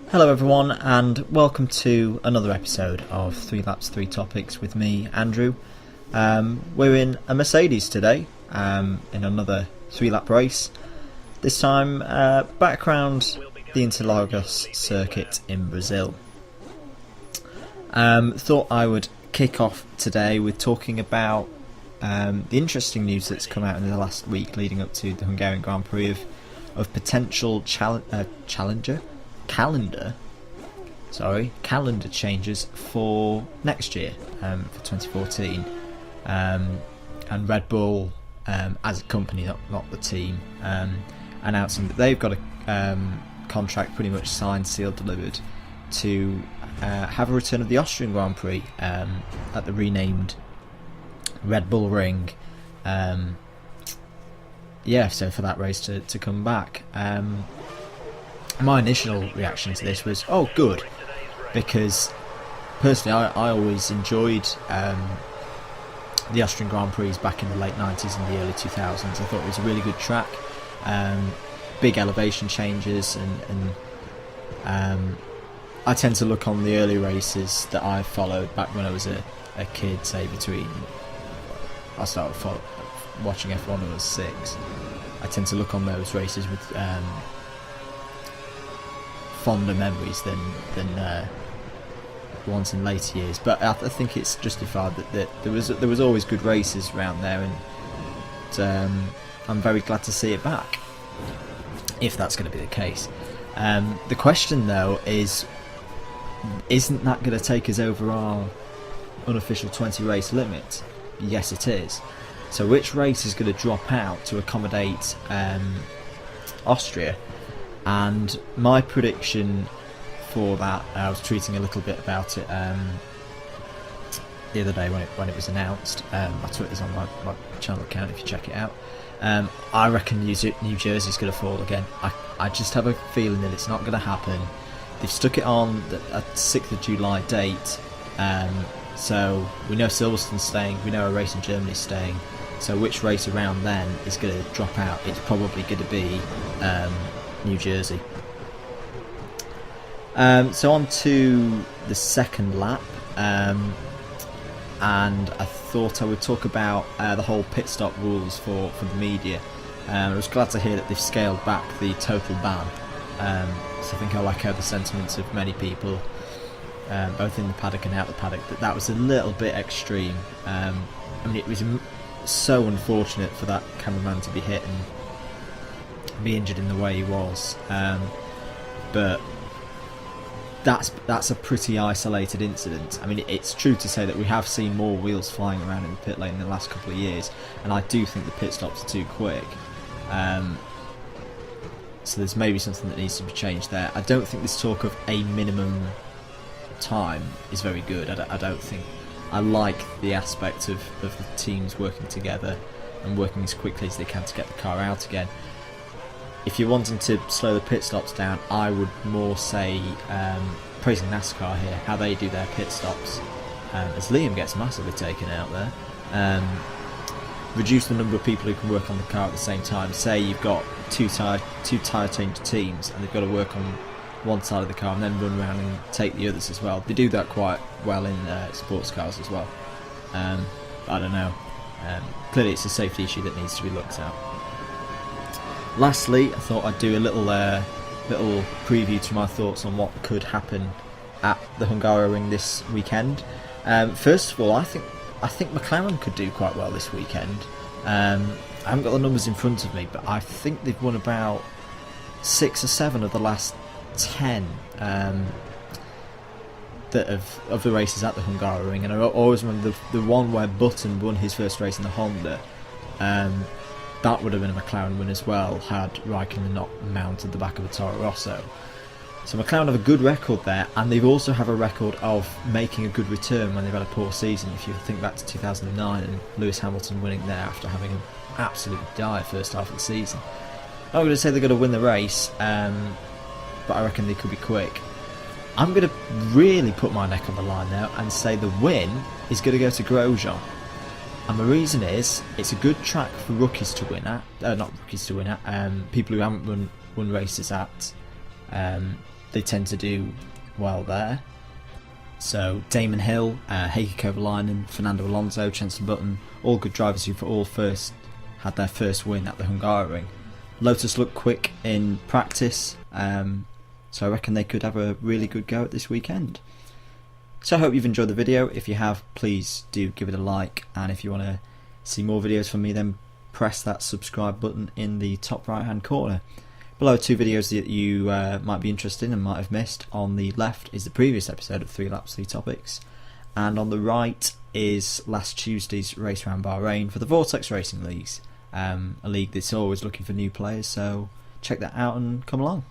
Hello everyone and welcome to another episode of 3 Laps 3 Topics with me, Andrew. We're in a Mercedes today, in another 3-lap race. This time back around the Interlagos circuit in Brazil. Thought I would kick off today with talking about the interesting news that's come out in the last week leading up to the Hungarian Grand Prix of potential calendar changes for next year, for 2014, and Red Bull as a company, not the team, announcing that they've got a contract pretty much signed, sealed, delivered to have a return of the Austrian Grand Prix at the renamed Red Bull Ring. So for that race to come back. My initial reaction to this was, oh good, because personally I always enjoyed the Austrian Grand Prix back in the late 90s and the early 2000s. I thought it was a really good track, big elevation changes, and I tend to look on the early races that I followed back when I was a kid, say I started watching F1 when I was 6. I tend to look on those races with fonder memories than ones in later years, but I think it's justified that there was always good races around there, and I'm very glad to see it back, if that's going to be the case. The question though is, isn't that going to take us over our unofficial 20 race limit? Yes it is. So which race is going to drop out to accommodate Austria? And my prediction for that, I was tweeting a little bit about it the other day when it was announced. My Twitter's on my channel account if you check it out. I reckon New Jersey's going to fall again. I just have a feeling that it's not going to happen. They've stuck it on a 6th of July date, so we know Silverstone's staying, we know a race in Germany's staying, so which race around then is going to drop out? It's probably going to be New Jersey. So on to the second lap, and I thought I would talk about the whole pit stop rules for the media. I was glad to hear that they've scaled back the total ban, so I think I'll echo the sentiments of many people, both in the paddock and out the paddock, that was a little bit extreme. I mean, it was so unfortunate for that cameraman to be hit and be injured in the way he was, but that's a pretty isolated incident. I mean, it's true to say that we have seen more wheels flying around in the pit lane in the last couple of years, and I do think the pit stops are too quick, so there's maybe something that needs to be changed there. I don't think this talk of a minimum time is very good. I don't think I like the aspect of the teams working together and working as quickly as they can to get the car out again. If you're wanting to slow the pit stops down, I would more say, praising NASCAR here, how they do their pit stops, as Liam gets massively taken out there. Reduce the number of people who can work on the car at the same time. Say you've got two tyre change teams and they've got to work on one side of the car and then run around and take the others as well. They do that quite well in sports cars as well. I don't know. Clearly it's a safety issue that needs to be looked at. Lastly, I thought I'd do a little preview to my thoughts on what could happen at the Hungaroring this weekend. First of all, I think McLaren could do quite well this weekend. I haven't got the numbers in front of me, but I think they've won about 6 or 7 of the last 10 of the races at the Hungaroring, and I always remember the one where Button won his first race in the Honda. That would have been a McLaren win as well, had Raikkonen not mounted the back of a Toro Rosso. So McLaren have a good record there, and they also have a record of making a good return when they've had a poor season. If you think back to 2009 and Lewis Hamilton winning there after having an absolute dire first half of the season. I'm not going to say they're going to win the race, but I reckon they could be quick. I'm going to really put my neck on the line now and say the win is going to go to Grosjean. And the reason is, it's a good track for rookies to win at, not rookies to win at, people who haven't won races at they tend to do well there. So Damon Hill, Heikki Kovalainen, Fernando Alonso, Jenson Button, all good drivers who've all had their first win at the Hungarian. Lotus looked quick in practice, so I reckon they could have a really good go at this weekend. So I hope you've enjoyed the video. If you have, please do give it a like, and if you want to see more videos from me, then press that subscribe button in the top right hand corner. Below are 2 videos that you might be interested in and might have missed. On the left is the previous episode of 3 Laps 3 Topics, and on the right is last Tuesday's race around Bahrain for the Vortex Racing Leagues, a league that's always looking for new players, so check that out and come along.